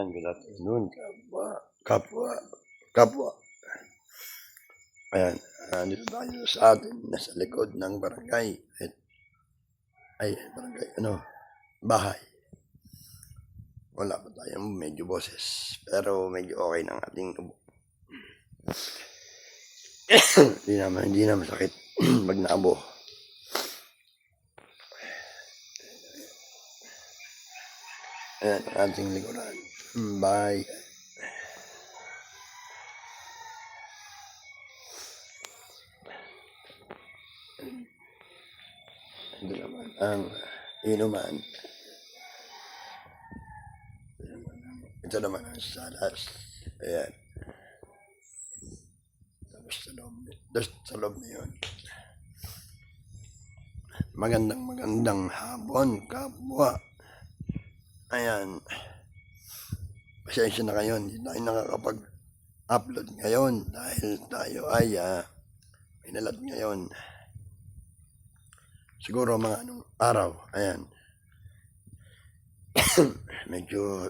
Yan, good afternoon, kapwa. Ayan, dito tayo sa atin, nasa likod ng barangay. Bahay. Wala pa tayong medyo boses, pero medyo okay ng ating tubo. Hindi na masakit pag naabo. Ayan, ang ating likuran. Bye. Ito naman ang inuman. Ito naman ang salas. Ayan. Tapos sa loob na yun. Magandang hapon, kapwa. Ayan. Pasensya na kayo, hindi tayo nakakapag-upload ngayon dahil tayo ay minalat ngayon. Siguro mga anong araw. Ayan. Medyo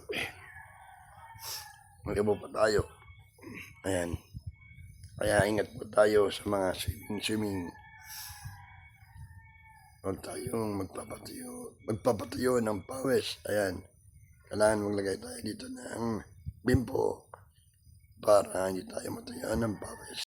mag-ibo pa tayo. Ayan. Kaya ingat po tayo sa mga swimming. Huwag tayong magpapatuyo ng pawis. Ayan. Kailangan maglagay tayo dito ng bimpo para hindi tayo matuyo ng pawis.